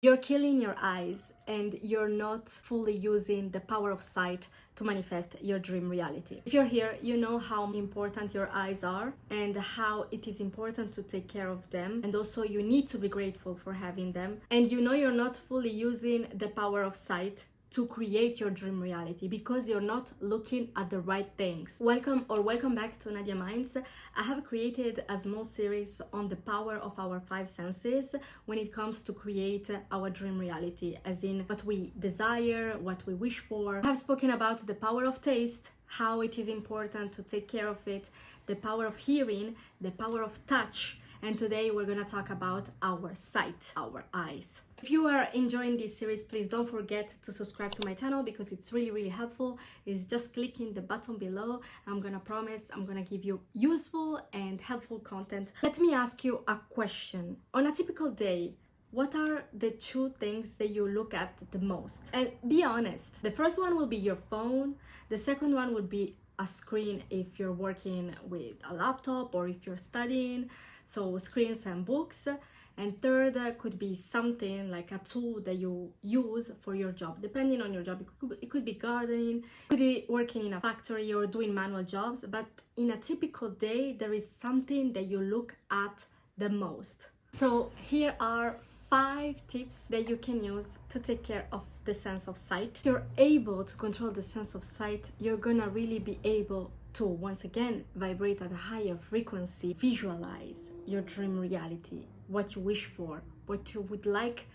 You're killing your eyes and you're not fully using the power of sight to manifest your dream reality. If you're here, you know how important your eyes are and how it is important to take care of them, and also you need to be grateful for having them. And you know you're not fully using the power of sight to create your dream reality because you're not looking at the right things. Welcome back to Nadia Minds. I have created a small series on the power of our five senses when it comes to create our dream reality, as in what we desire, what we wish for. I have spoken about the power of taste, how it is important to take care of it, the power of hearing, the power of touch, and today we're gonna talk about our sight, our eyes. If you are enjoying this series, please don't forget to subscribe to my channel because it's really helpful. It's just clicking the button below. I'm gonna promise I'm gonna give you useful and helpful content. Let me ask you a question. On a typical day, what are the two things that you look at the most? And be honest. The first one will be your phone. The second one would be a screen if you're working with a laptop or if you're studying. So screens and books. And third could be something like a tool that you use for your job. Depending on your job, it could be gardening, it could be working in a factory or doing manual jobs. But in a typical day, there is something that you look at the most. So here are 5 tips that you can use to take care of the sense of sight. If you're able to control the sense of sight, you're gonna really be able to, once again, vibrate at a higher frequency, visualize your dream reality, what you wish for, what you would like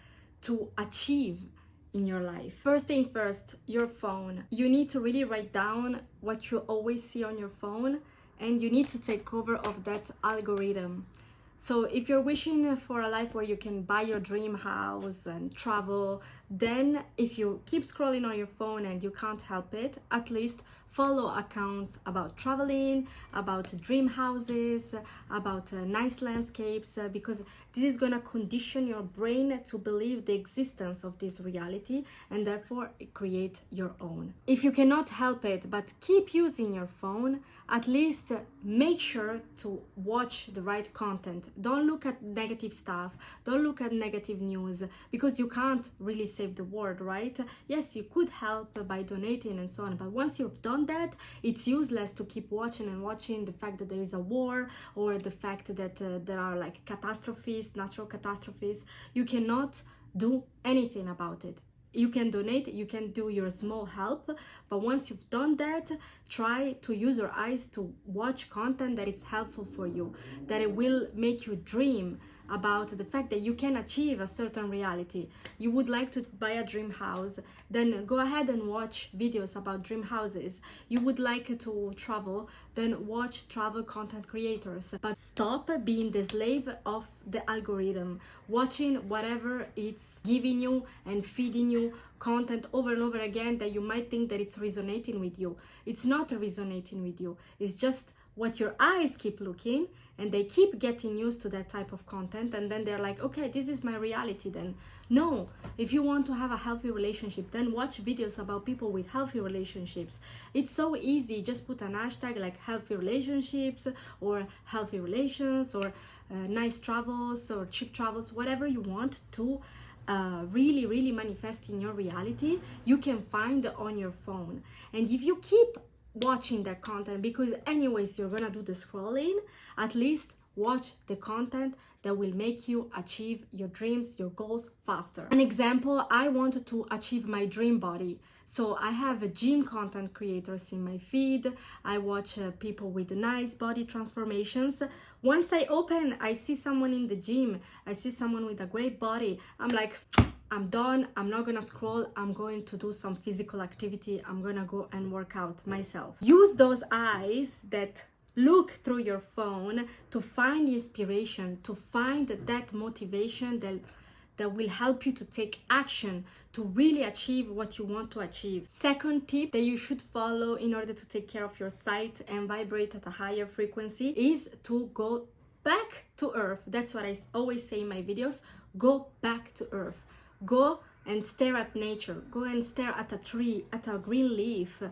to achieve in your life. First thing first, your phone. You need to really write down what you always see on your phone, and you need to take cover of that algorithm. So if you're wishing for a life where you can buy your dream house and travel, then if you keep scrolling on your phone and you can't help it, at least follow accounts about traveling, about dream houses, about nice landscapes, because this is gonna condition your brain to believe the existence of this reality and therefore create your own. If you cannot help it but keep using your phone, at least make sure to watch the right content. Don't look at negative stuff, don't look at negative news, because you can't really save the world, right? Yes, you could help by donating and so on, but once you've done that, it's useless to keep watching and watching the fact that there is a war or the fact that there are like catastrophes, natural catastrophes. You cannot do anything about it. You can donate, you can do your small help, but once you've done that, try to use your eyes to watch content that is helpful for you, that it will make you dream about the fact that you can achieve a certain reality. You would like to buy a dream house, then go ahead and watch videos about dream houses. You would like to travel, then watch travel content creators. But stop being the slave of the algorithm, watching whatever it's giving you and feeding you content over and over again that you might think that it's resonating with you. It's not resonating with you. It's just what your eyes keep looking, and they keep getting used to that type of content, and then they're like, okay, this is my reality then. No, if you want to have a healthy relationship, then watch videos about people with healthy relationships. It's so easy. Just put an hashtag like healthy relationships or healthy relations or nice travels or cheap travels, whatever you want to really manifest in your reality, you can find on your phone. And if you keep watching that content, because anyways you're gonna do the scrolling, at least watch the content that will make you achieve your dreams, your goals faster. An example, I wanted to achieve my dream body, so I have gym content creators in my feed. I watch people with nice body transformations. Once I open, I see someone in the gym, I see someone with a great body, I'm like, I'm done, I'm not gonna scroll, I'm going to do some physical activity, I'm gonna go and work out myself. Use those eyes that look through your phone to find inspiration, to find that motivation that will help you to take action to really achieve what you want to achieve. Second tip that you should follow in order to take care of your sight and vibrate at a higher frequency is to go back to earth. That's what I always say in my videos. Go back to earth. Go and stare at nature. Go and stare at a tree, at a green leaf.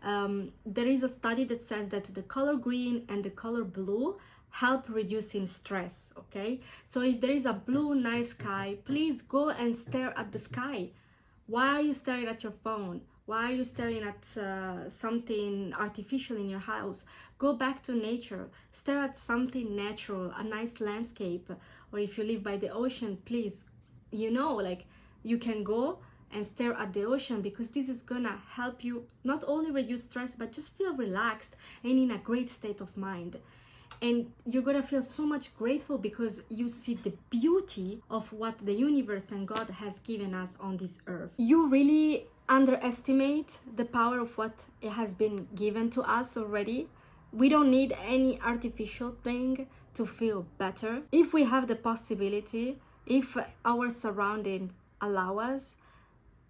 There is a study that says that the color green and the color blue help reducing stress, okay? So if there is a blue nice sky, please go and stare at the sky. Why are you staring at your phone? Why are you staring at something artificial in your house? Go back to nature. Stare at something natural, a nice landscape. Or if you live by the ocean, please, like you can go and stare at the ocean, because this is gonna help you not only reduce stress, but just feel relaxed and in a great state of mind. And you're gonna feel so much grateful because you see the beauty of what the universe and God has given us on this earth. You really underestimate the power of what it has been given to us already. We don't need any artificial thing to feel better. If we have the possibility, if our surroundings allow us,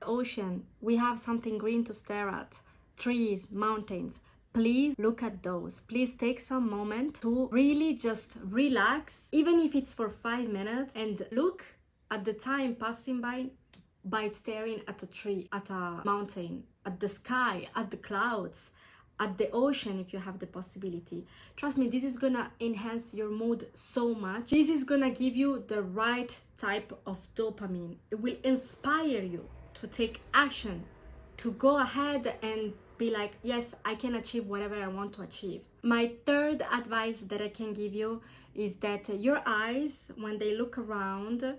ocean, we have something green to stare at, trees, mountains, please look at those. Please take some moment to really just relax, even if it's for 5 minutes, and look at the time passing by staring at a tree, at a mountain, at the sky, at the clouds, at the ocean if you have the possibility. Trust me, this is gonna enhance your mood so much. This is gonna give you the right type of dopamine. It will inspire you to take action, to go ahead and be like, yes, I can achieve whatever I want to achieve. My third advice that I can give you is that your eyes, when they look around,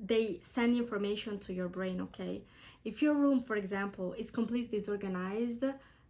they send information to your brain, okay? If your room, for example, is completely disorganized,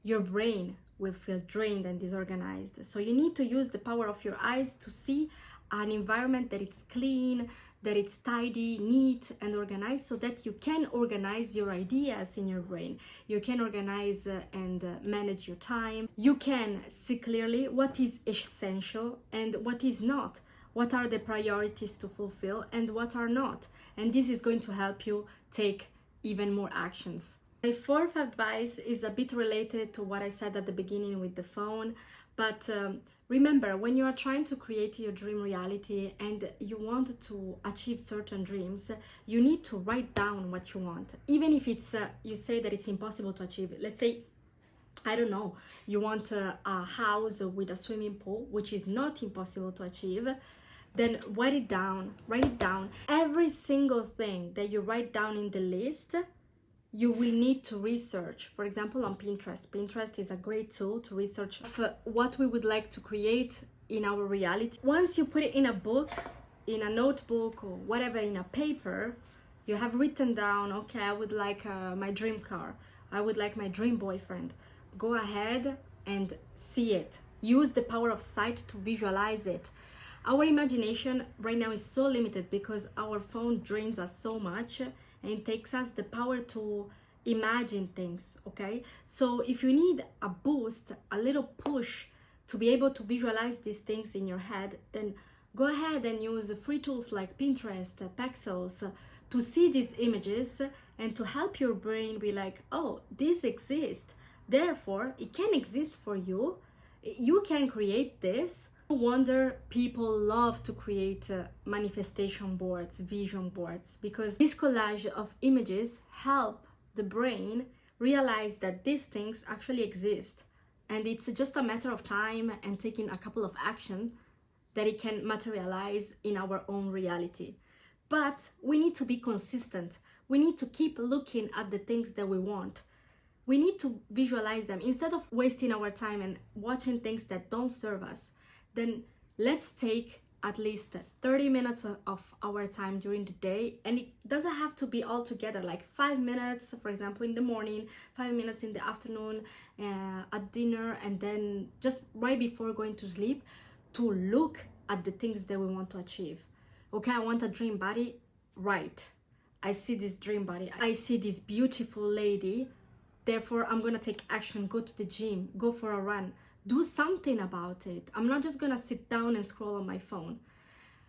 your brain will feel drained and disorganized. So you need to use the power of your eyes to see an environment that it's clean, that it's tidy, neat, and organized, so that you can organize your ideas in your brain. You can organize and manage your time. You can see clearly what is essential and what is not. What are the priorities to fulfill and what are not. And this is going to help you take even more actions. My fourth advice is a bit related to what I said at the beginning with the phone, but remember, when you are trying to create your dream reality and you want to achieve certain dreams, you need to write down what you want. Even if it's, you say that it's impossible to achieve. Let's say, I don't know, you want a house with a swimming pool, which is not impossible to achieve. Then write it down. Every single thing that you write down in the list, you will need to research. For example, on Pinterest. Pinterest is a great tool to research what we would like to create in our reality. Once you put it in a book, in a notebook, or whatever, in a paper, you have written down, okay, I would like my dream car. I would like my dream boyfriend. Go ahead and see it. Use the power of sight to visualize it. Our imagination right now is so limited because our phone drains us so much, and it takes us the power to imagine things, okay? So if you need a boost, a little push to be able to visualize these things in your head, then go ahead and use free tools like Pinterest, Pexels, to see these images and to help your brain be like, oh, this exists, therefore it can exist for you. You can create this. No wonder people love to create manifestation boards, vision boards, because this collage of images help the brain realize that these things actually exist, and it's just a matter of time and taking a couple of actions that it can materialize in our own reality. But we need to be consistent. We need to keep looking at the things that we want. We need to visualize them instead of wasting our time and watching things that don't serve us. Then let's take at least 30 minutes of our time during the day, and it doesn't have to be all together, like 5 minutes, for example, in the morning, 5 minutes in the afternoon, at dinner, and then just right before going to sleep, to look at the things that we want to achieve. Okay, I want a dream body, right? I see this dream body, I see this beautiful lady, therefore I'm gonna take action, go to the gym, go for a run. Do something about it. I'm not just gonna sit down and scroll on my phone.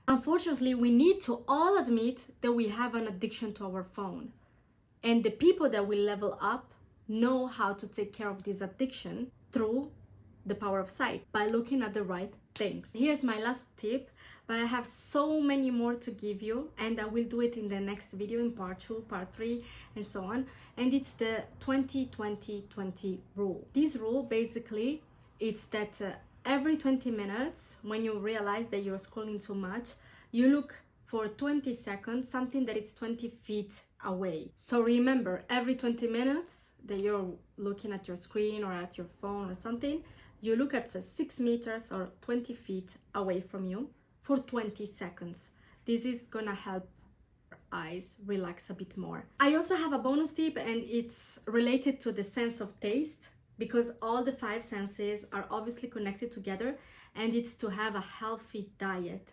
Unfortunately, we need to all admit that we have an addiction to our phone. And the people that will level up know how to take care of this addiction through the power of sight, by looking at the right things. Here's my last tip, but I have so many more to give you, and I will do it in the next video, in part 2, part 3, and so on. And it's the 20-20-20 rule. This rule basically, it's that every 20 minutes, when you realize that you're scrolling too much, you look for 20 seconds, something that is 20 feet away. So remember, every 20 minutes that you're looking at your screen or at your phone or something, you look at 6 meters or 20 feet away from you for 20 seconds. This is gonna help your eyes relax a bit more. I also have a bonus tip, and it's related to the sense of taste, because all the 5 senses are obviously connected together, and it's to have a healthy diet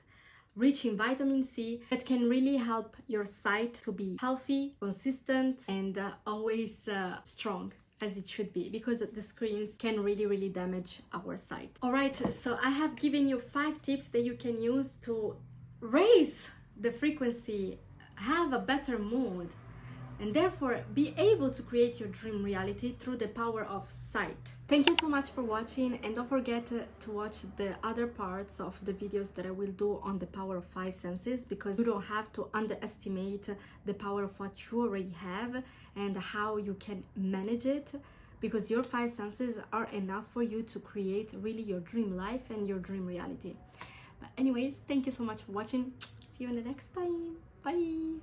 rich in vitamin C that can really help your sight to be healthy, consistent, and always strong as it should be, because the screens can really damage our sight. All right, so I have given you 5 tips that you can use to raise the frequency, have a better mood, and therefore be able to create your dream reality through the power of sight. Thank you so much for watching, and don't forget to watch the other parts of the videos that I will do on the power of 5 senses, because you don't have to underestimate the power of what you already have and how you can manage it, because your 5 senses are enough for you to create really your dream life and your dream reality. But anyways, thank you so much for watching. See you in the next time. Bye.